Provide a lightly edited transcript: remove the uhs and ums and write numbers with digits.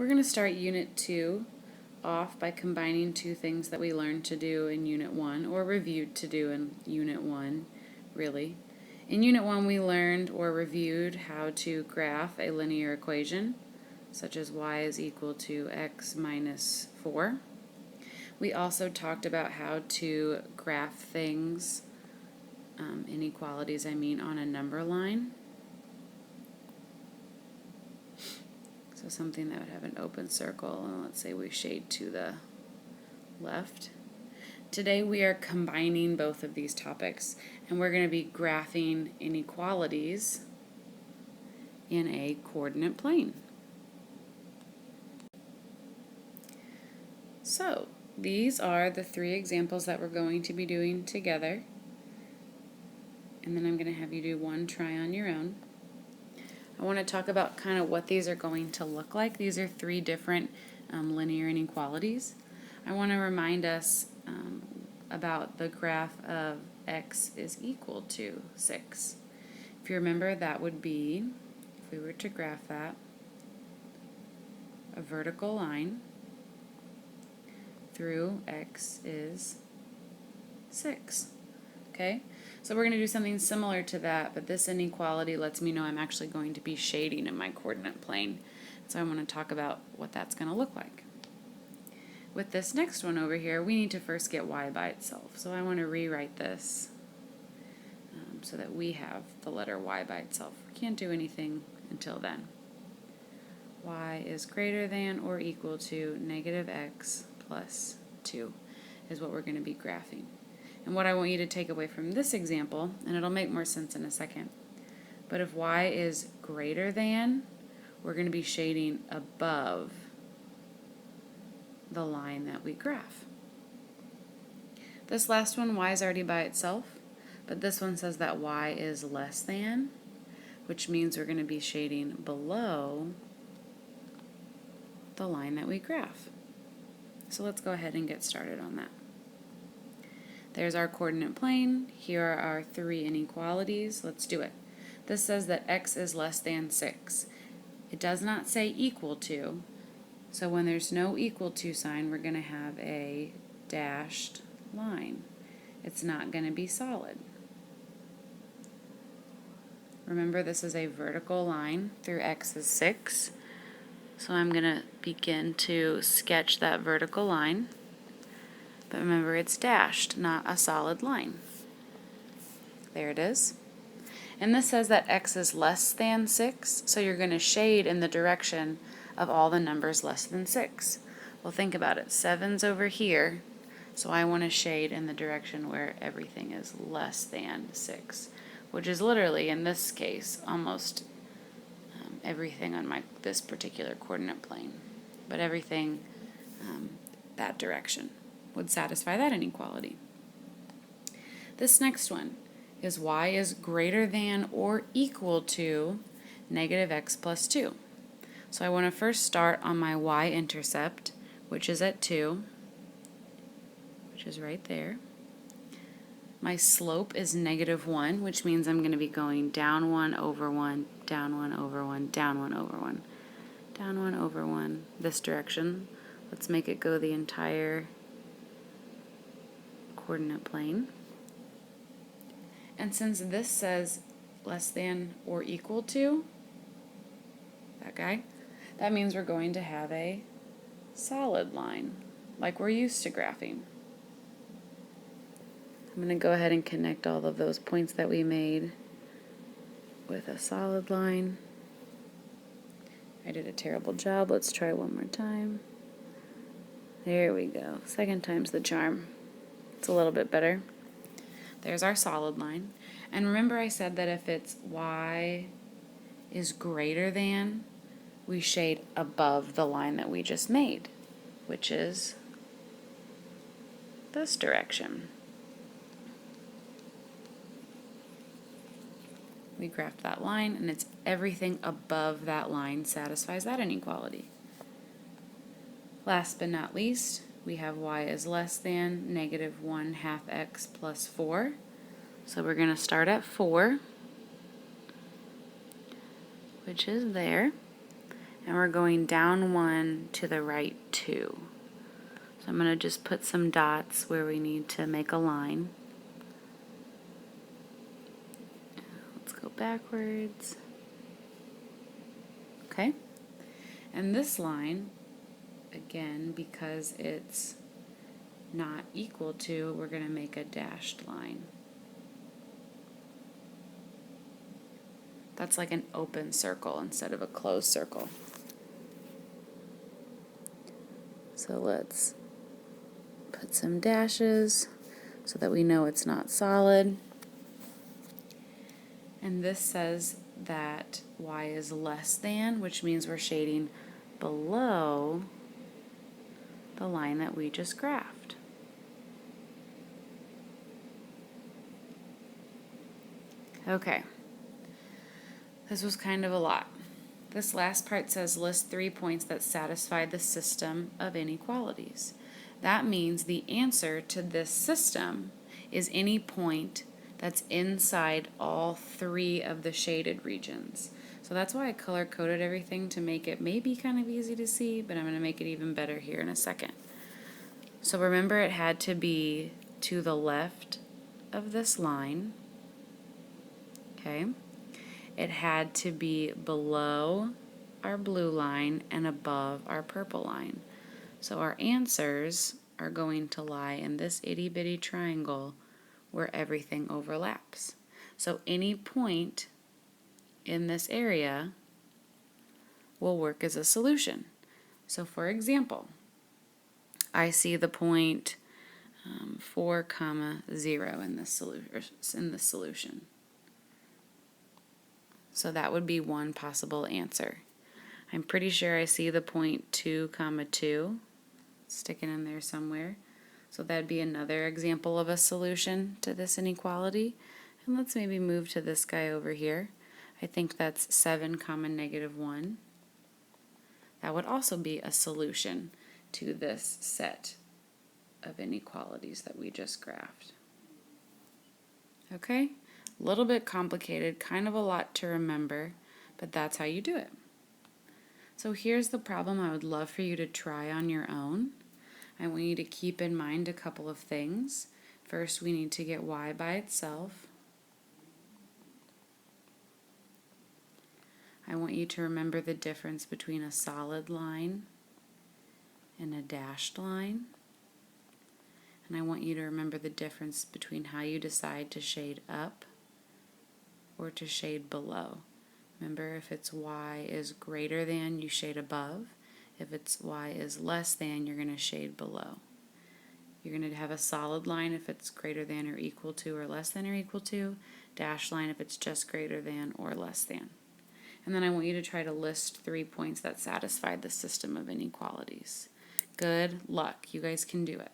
We're going to start Unit 2 off by combining two things that we learned to do in Unit 1, or reviewed to do in Unit 1, really. In Unit 1 we learned or reviewed how to graph a linear equation, such as y is equal to x minus 4. We also talked about how to graph things, inequalities I mean, on a number line. So something that would have an open circle, and let's say we shade to the left. Today we are combining both of these topics, and we're going to be graphing inequalities in a coordinate plane. So these are the three examples that we're going to be doing together, and then I'm going to have you do one try on your own. I want to talk about kind of what these are going to look like. These are three different linear inequalities. I want to remind us about the graph of x is equal to 6. If you remember, that would be, if we were to graph that, a vertical line through x is 6. Okay? So we're going to do something similar to that, but this inequality lets me know I'm actually going to be shading in my coordinate plane. So I want to talk about what that's going to look like. With this next one over here, we need to first get y by itself. So I want to rewrite this so that we have the letter y by itself. We can't do anything until then. Y is greater than or equal to negative x plus 2 is what we're going to be graphing. And what I want you to take away from this example, and it'll make more sense in a second, but if y is greater than, we're going to be shading above the line that we graph. This last one, y is already by itself, but this one says that y is less than, which means we're going to be shading below the line that we graph. So let's go ahead and get started on that. There's our coordinate plane. Here are our three inequalities. Let's do it. This says that x is less than 6. It does not say equal to, so when there's no equal to sign, we're going to have a dashed line. It's not going to be solid. Remember, this is a vertical line through x is 6. So I'm going to begin to sketch that vertical line. But remember, it's dashed, not a solid line. There it is. And this says that x is less than 6, so you're going to shade in the direction of all the numbers less than 6. Well, think about it. 7's over here, so I want to shade in the direction where everything is less than 6, which is literally, in this case, almost everything on this particular coordinate plane. But everything that direction would satisfy that inequality. This next one is y is greater than or equal to negative x plus 2. So I want to first start on my y-intercept, which is at 2, which is right there. My slope is negative 1, which means I'm going to be going down 1 over 1, down 1 over 1, down 1 over 1, down 1 over 1, this direction. Let's make it go the entire coordinate plane. And since this says less than or equal to, that guy, that means we're going to have a solid line, like we're used to graphing. I'm going to go ahead and connect all of those points that we made with a solid line. I did a terrible job. Let's try one more time. There we go. Second time's the charm. It's a little bit better. There's our solid line. And remember, I said that if it's y is greater than, we shade above the line that we just made, which is this direction. We graphed that line, and it's everything above that line satisfies that inequality. Last but not least, we have y is less than negative 1/2 x plus 4. So we're going to start at 4, which is there. and we're going down 1 to the right 2. So I'm going to just put some dots where we need to make a line. Let's go backwards. Okay. And this line, again, because it's not equal to, we're going to make a dashed line. That's like an open circle instead of a closed circle. So let's put some dashes so that we know it's not solid. And this says that y is less than, which means we're shading below the line that we just graphed. Okay, this was kind of a lot. This last part says list 3 points that satisfy the system of inequalities. That means the answer to this system is any point that's inside all 3 of the shaded regions. So that's why I color-coded everything, to make it maybe kind of easy to see, but I'm going to make it even better here in a second. So remember, it had to be to the left of this line. Okay. It had to be below our blue line and above our purple line. So our answers are going to lie in this itty-bitty triangle where everything overlaps. So any point in this area will work as a solution. So for example, I see the point 4, 0 in this solution. So that would be one possible answer. I'm pretty sure I see the point 2, 2 sticking in there somewhere. So that'd be another example of a solution to this inequality. And let's maybe move to this guy over here. I think that's 7, -1. That would also be a solution to this set of inequalities that we just graphed. Okay? A little bit complicated, kind of a lot to remember, but that's how you do it. So here's the problem I would love for you to try on your own. I want you to keep in mind a couple of things. First, we need to get y by itself. I want you to remember the difference between a solid line and a dashed line. And I want you to remember the difference between how you decide to shade up or to shade below. Remember, if it's y is greater than, you shade above. If it's y is less than, you're going to shade below. You're going to have a solid line if it's greater than or equal to or less than or equal to, dashed line if it's just greater than or less than. And then I want you to try to list 3 points that satisfy the system of inequalities. Good luck. You guys can do it.